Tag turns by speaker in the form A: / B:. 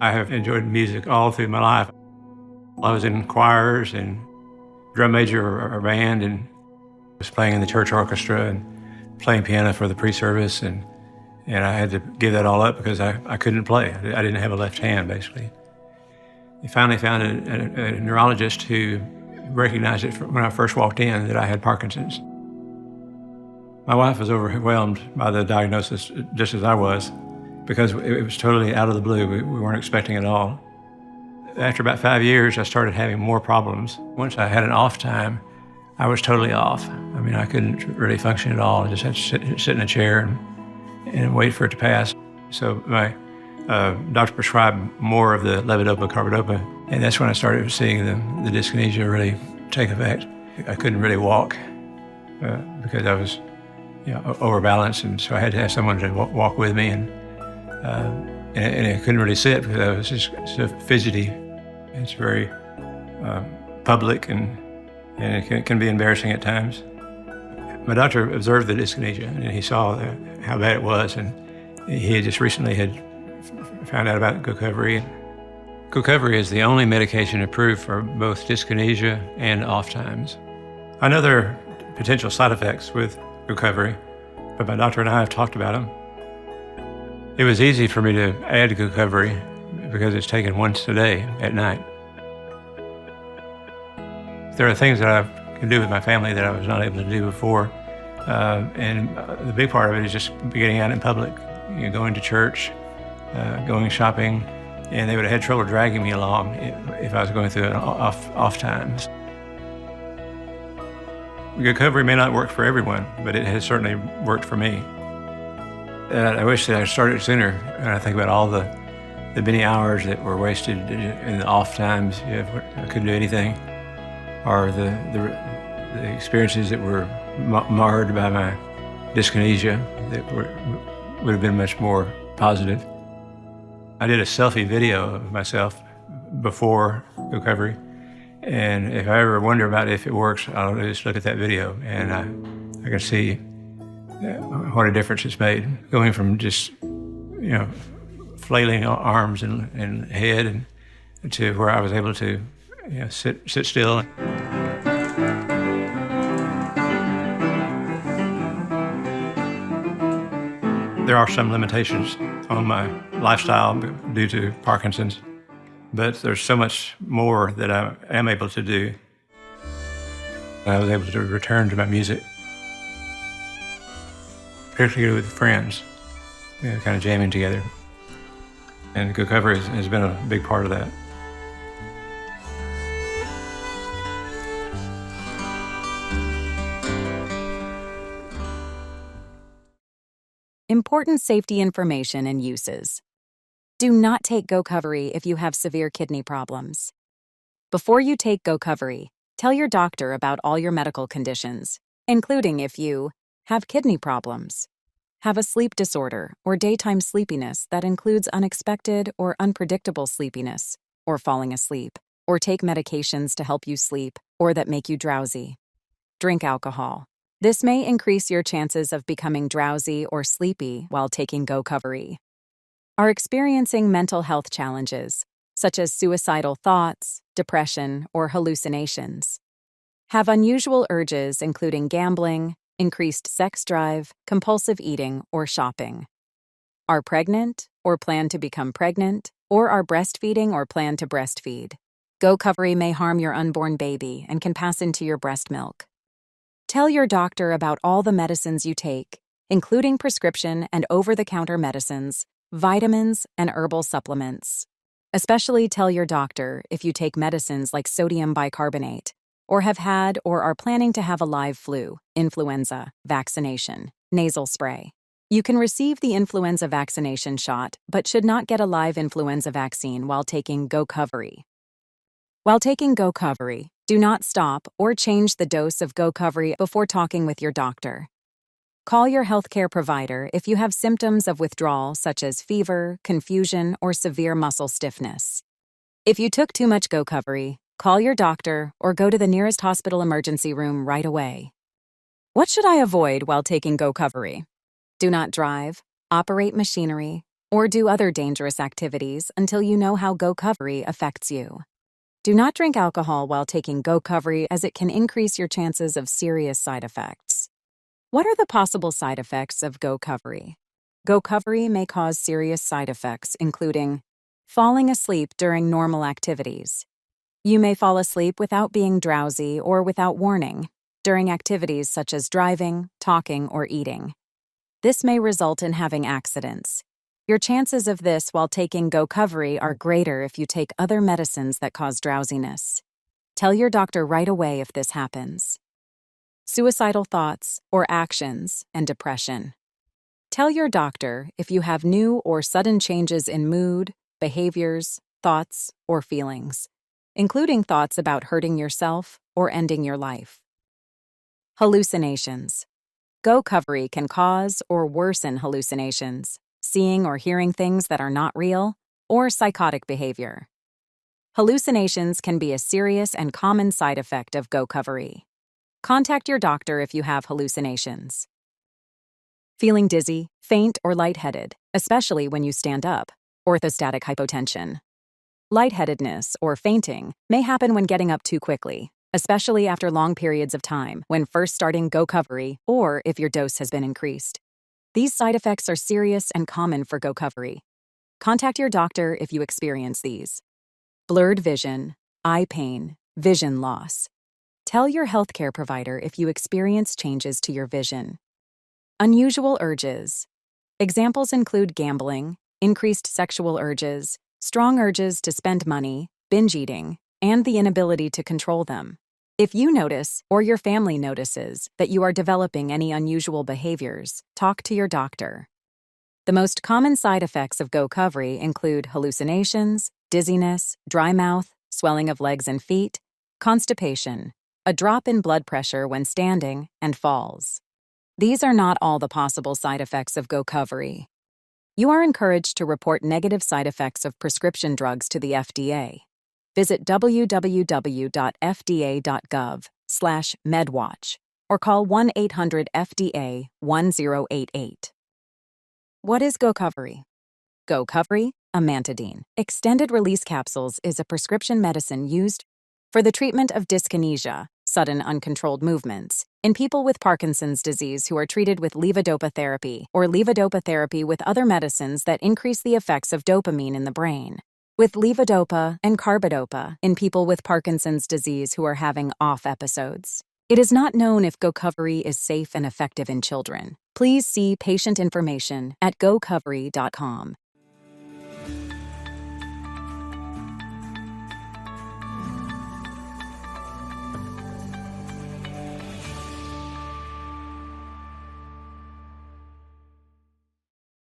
A: I have enjoyed music all through my life. I was in choirs and drum major or band, and was playing in the church orchestra and playing piano for the pre-service, and I had to give that all up because I couldn't play. I didn't have a left hand, basically. I finally found a neurologist who recognized it when I first walked in that I had Parkinson's. My wife was overwhelmed by the diagnosis, just as I was, because it was totally out of the blue. We weren't expecting it at all. After about 5 years, I started having more problems. Once I had an off time, I was totally off. I mean, I couldn't really function at all. I just had to sit in a chair and wait for it to pass. So my doctor prescribed more of the levodopa-carbidopa, and that's when I started seeing the dyskinesia really take effect. I couldn't really walk because I was overbalanced, and so I had to have someone to walk with me, and I couldn't really sit because I was just so fidgety. It's very public, and it can be embarrassing at times. My doctor observed the dyskinesia, and he saw how bad it was, and he had just recently found out about GoCovery. GoCovery is the only medication approved for both dyskinesia and off times. I know there are potential side effects with GoCovery, but my doctor and I have talked about them. It was easy for me to add GoCovery because it's taken once a day at night. There are things that I can do with my family that I was not able to do before, and the big part of it is just getting out in public, going to church, going shopping, and they would have had trouble dragging me along if I was going through an off times. GoCovery may not work for everyone, but it has certainly worked for me. I wish that I started sooner, and I think about all the many hours that were wasted in the off times. I couldn't do anything, or the experiences that were marred by my dyskinesia that would have been much more positive. I did a selfie video of myself before GoCovery, and if I ever wonder about if it works, I'll just look at that video, and I can see what a difference it's made. Going from just, flailing arms and head and to where I was able to, sit still. There are some limitations on my lifestyle due to Parkinson's, but there's so much more that I am able to do. I was able to return to my music, particularly with friends, kind of jamming together. And GoCovery has been a big part of that.
B: Important safety information and uses. Do not take GoCovery if you have severe kidney problems. Before you take GoCovery, tell your doctor about all your medical conditions, including if you have kidney problems, have a sleep disorder or daytime sleepiness that includes unexpected or unpredictable sleepiness, or falling asleep, or take medications to help you sleep or that make you drowsy. Drink alcohol. This may increase your chances of becoming drowsy or sleepy while taking GoCovery. Are experiencing mental health challenges, such as suicidal thoughts, depression, or hallucinations. Have unusual urges including gambling, increased sex drive, compulsive eating, or shopping. Are pregnant or plan to become pregnant, or are breastfeeding or plan to breastfeed. GoCovery may harm your unborn baby and can pass into your breast milk. Tell your doctor about all the medicines you take, including prescription and over-the-counter medicines, vitamins, and herbal supplements. Especially tell your doctor if you take medicines like sodium bicarbonate, or have had or are planning to have a live flu, influenza, vaccination, nasal spray. You can receive the influenza vaccination shot, but should not get a live influenza vaccine while taking GoCovery. While taking GoCovery, do not stop or change the dose of GoCovery before talking with your doctor. Call your healthcare provider if you have symptoms of withdrawal such as fever, confusion, or severe muscle stiffness. If you took too much GoCovery, call your doctor or go to the nearest hospital emergency room right away. What should I avoid while taking GoCovery? Do not drive, operate machinery, or do other dangerous activities until you know how GoCovery affects you. Do not drink alcohol while taking GoCovery, as it can increase your chances of serious side effects. What are the possible side effects of GoCovery? GoCovery may cause serious side effects, including falling asleep during normal activities. You may fall asleep without being drowsy or without warning during activities such as driving, talking, or eating. This may result in having accidents. Your chances of this while taking GoCovery are greater if you take other medicines that cause drowsiness. Tell your doctor right away if this happens. Suicidal thoughts or actions and depression. Tell your doctor if you have new or sudden changes in mood, behaviors, thoughts, or feelings, including thoughts about hurting yourself or ending your life. Hallucinations. GoCovery can cause or worsen hallucinations, seeing or hearing things that are not real, or psychotic behavior. Hallucinations can be a serious and common side effect of GoCovery. Contact your doctor if you have hallucinations. Feeling dizzy, faint, or lightheaded, especially when you stand up. Orthostatic hypotension. Lightheadedness or fainting may happen when getting up too quickly, especially after long periods of time when first starting GoCovery or if your dose has been increased. These side effects are serious and common for GoCovery. Contact your doctor if you experience these. Blurred vision, eye pain, vision loss. Tell your healthcare provider if you experience changes to your vision. Unusual urges. Examples include gambling, increased sexual urges, strong urges to spend money, binge eating, and the inability to control them. If you notice, or your family notices, that you are developing any unusual behaviors, talk to your doctor. The most common side effects of GoCovery include hallucinations, dizziness, dry mouth, swelling of legs and feet, constipation, a drop in blood pressure when standing, and falls. These are not all the possible side effects of GoCovery. You are encouraged to report negative side effects of prescription drugs to the FDA. Visit www.fda.gov/medwatch or call 1-800-FDA-1088. What is GoCovery? GoCovery, amantadine, extended-release capsules, is a prescription medicine used for the treatment of dyskinesia, sudden uncontrolled movements, in people with Parkinson's disease who are treated with levodopa therapy or levodopa therapy with other medicines that increase the effects of dopamine in the brain. With levodopa and carbidopa in people with Parkinson's disease who are having off episodes. It is not known if GoCovery is safe and effective in children. Please see patient information at gocovery.com.